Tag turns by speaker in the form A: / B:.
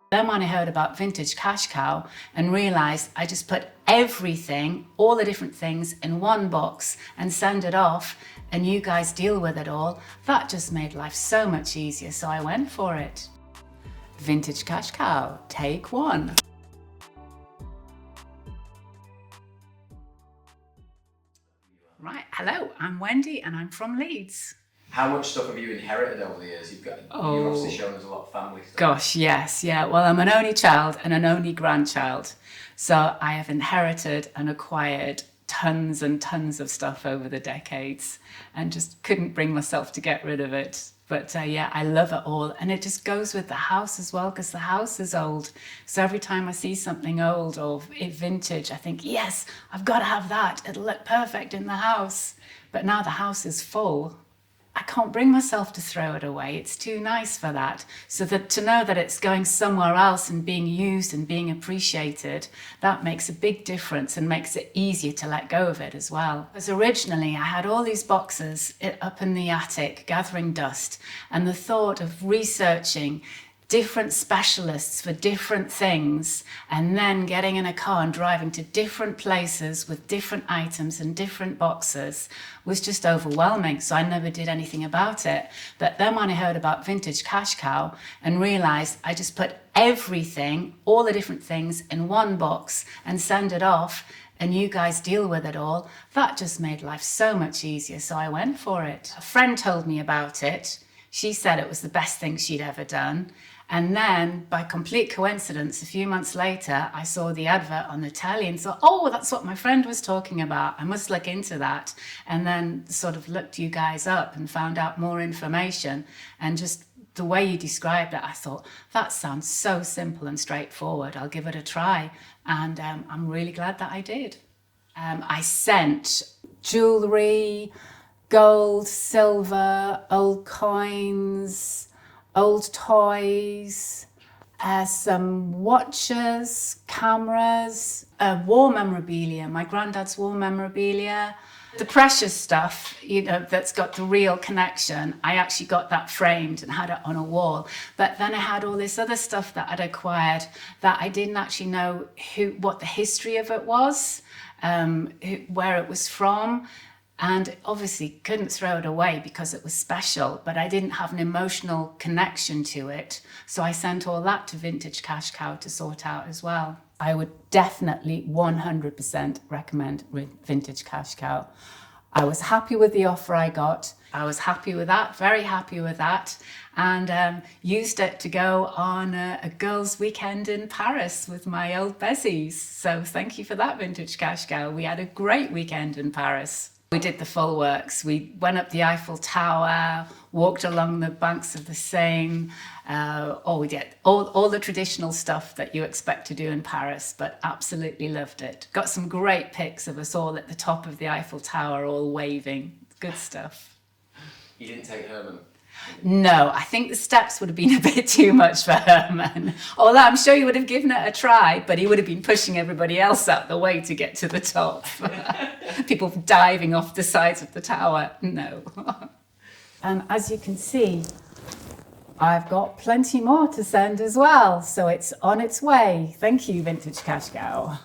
A: Then when I heard about vintage cash cow and realised I just put everything, all the different things in one box and send it off and you guys deal with it all, that just made life so much easier, so I went for it. Vintage cash cow, take one. Right, hello, I'm Wendy and I'm from Leeds.
B: How much stuff have you inherited over the years? You've obviously shown us a lot of family stuff.
A: Gosh, yes, yeah. Well, I'm an only child and an only grandchild. So I have inherited and acquired tons and tons of stuff over the decades and just couldn't bring myself to get rid of it. But yeah, I love it all. And it just goes with the house as well, because the house is old. So every time I see something old or vintage, I think, yes, I've got to have that. It'll look perfect in the house. But now the house is full. I can't bring myself to throw it away. It's too nice for that. So that to know that it's going somewhere else and being used and being appreciated, that makes a big difference and makes it easier to let go of it as well. Because originally I had all these boxes up in the attic gathering dust, and the thought of researching different specialists for different things and then getting in a car and driving to different places with different items and different boxes was just overwhelming. So I never did anything about it. But then when I heard about vintage cash cow and realised I just put everything, all the different things in one box and send it off and you guys deal with it all, that just made life so much easier. So I went for it. A friend told me about it. She said it was the best thing she'd ever done. And then, by complete coincidence, a few months later, I saw the advert on the telly and thought, oh, that's what my friend was talking about. I must look into that. And then sort of looked you guys up and found out more information. And just the way you described it, I thought, that sounds so simple and straightforward. I'll give it a try. And I'm really glad that I did. I sent jewellery, gold, silver, old coins, old toys, some watches, cameras, war memorabilia, my granddad's war memorabilia. The precious stuff, you know, that's got the real connection, I actually got that framed and had it on a wall. But then I had all this other stuff that I'd acquired that I didn't actually know what the history of it was, where it was from. And obviously couldn't throw it away because it was special, but I didn't have an emotional connection to it. So I sent all that to Vintage Cash Cow to sort out as well. I would definitely 100% recommend Vintage Cash Cow. I was happy with the offer I got. I was happy with that, very happy with that, and used it to go on a girls' weekend in Paris with my old bezies. So thank you for that, Vintage Cash Cow. We had a great weekend in Paris. We did the full works. We went up the Eiffel Tower, walked along the banks of the Seine. We did all the traditional stuff that you expect to do in Paris, but absolutely loved it. Got some great pics of us all at the top of the Eiffel Tower, all waving. Good stuff.
B: You didn't take Herman?
A: No, I think the steps would have been a bit too much for Herman. Although I'm sure he would have given it a try, but he would have been pushing everybody else out the way to get to the top. People diving off the sides of the tower, no. And as you can see, I've got plenty more to send as well, so it's on its way. Thank you, Vintage Cash Cow.